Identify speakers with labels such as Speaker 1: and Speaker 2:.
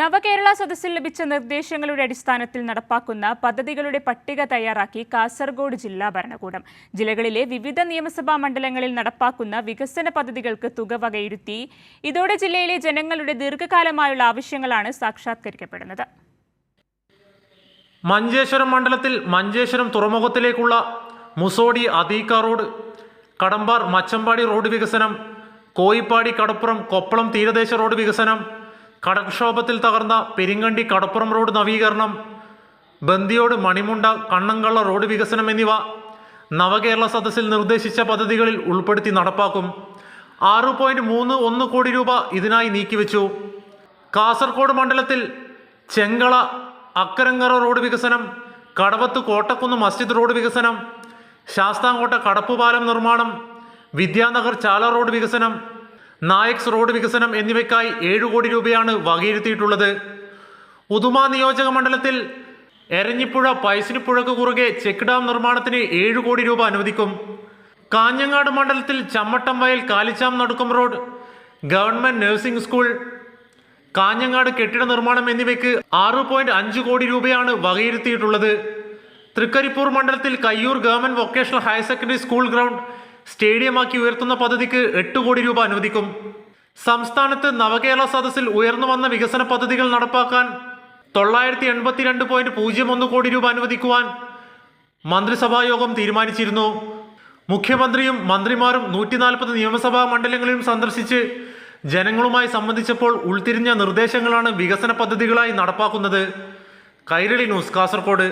Speaker 1: നവകേരള സദസ്സിൽ ലഭിച്ച നിർദ്ദേശങ്ങളുടെ അടിസ്ഥാനത്തിൽ നടപ്പാക്കുന്ന പദ്ധതികളുടെ പട്ടിക തയ്യാറാക്കി കാസർഗോഡ് ജില്ലാ ഭരണകൂടം. ജില്ലകളിലെ വിവിധ നിയമസഭാ മണ്ഡലങ്ങളിൽ നടപ്പാക്കുന്ന വികസന പദ്ധതികൾക്ക് തുക വകയിരുത്തി. ഇതോടെ ജില്ലയിലെ ജനങ്ങളുടെ ദീർഘകാലമായുള്ള ആവശ്യങ്ങളാണ് സാക്ഷാത്കരിക്കപ്പെടുന്നത്.
Speaker 2: മഞ്ചേശ്വരം മണ്ഡലത്തിൽ മഞ്ചേശ്വരം തുറമുഖത്തിലേക്കുള്ള മുസോടി അദീക്ക റോഡ്, കടമ്പാർ മച്ചമ്പാടി റോഡ് വികസനം, കോയിപ്പാടി കടപ്പുറം കൊപ്പളം തീരദേശ റോഡ് വികസനം, കടൽക്ഷോഭത്തിൽ തകർന്ന പെരിങ്ങണ്ടി കടപ്പുറം റോഡ് നവീകരണം, ബന്ദിയോട് മണിമുണ്ട കണ്ണങ്കള്ള റോഡ് വികസനം എന്നിവ നവകേരള സദസ്സിൽ നിർദ്ദേശിച്ച പദ്ധതികളിൽ ഉൾപ്പെടുത്തി നടപ്പാക്കും. 6.31 കോടി രൂപ ഇതിനായി നീക്കിവെച്ചു. കാസർഗോഡ് മണ്ഡലത്തിൽ ചെങ്കള അക്കരങ്ങറ റോഡ് വികസനം, കടവത്ത് കോട്ടക്കുന്ന് മസ്ജിദ് റോഡ് വികസനം, ശാസ്താംകോട്ട കടപ്പുപാലം നിർമ്മാണം, വിദ്യാനഗർ ചാല റോഡ് വികസനം, നായക്സ് റോഡ് വികസനം എന്നിവയ്ക്കായി 7 കോടി രൂപയാണ് വകയിരുത്തിയിട്ടുള്ളത്. ഉദുമ നിയോജക മണ്ഡലത്തിൽ എരഞ്ഞിപ്പുഴ പൈസിനിപ്പുഴക്ക് കുറുകെ ചെക്ക് ഡാം നിർമ്മാണത്തിന് 7 കോടി രൂപ അനുവദിക്കും. കാഞ്ഞങ്ങാട് മണ്ഡലത്തിൽ Chammattam Vayal Kalicham Nadukkam road, government nursing school, Kanhangad കെട്ടിട നിർമ്മാണം എന്നിവയ്ക്ക് 6.5 കോടി രൂപയാണ് വകയിരുത്തിയിട്ടുള്ളത്. തൃക്കരിപ്പൂർ മണ്ഡലത്തിൽ Kayyur government vocational higher secondary school ground സ്റ്റേഡിയമാക്കി ഉയർത്തുന്ന പദ്ധതിക്ക് 8 കോടി രൂപ അനുവദിക്കും. സംസ്ഥാനത്ത് നവകേരള സദസ്സിൽ ഉയർന്നു വന്ന വികസന പദ്ധതികൾ നടപ്പാക്കാൻ 982.01 കോടി രൂപ അനുവദിക്കുവാൻ മന്ത്രിസഭായോഗം തീരുമാനിച്ചിരുന്നു. മുഖ്യമന്ത്രിയും മന്ത്രിമാരും 140 നിയമസഭാ മണ്ഡലങ്ങളിലും സന്ദർശിച്ച് ജനങ്ങളുമായി സംബന്ധിച്ചപ്പോൾ ഉൾത്തിരിഞ്ഞ നിർദ്ദേശങ്ങളാണ് വികസന പദ്ധതികളായി നടപ്പാക്കുന്നത്. കൈരളി ന്യൂസ്, കാസർഗോഡ്.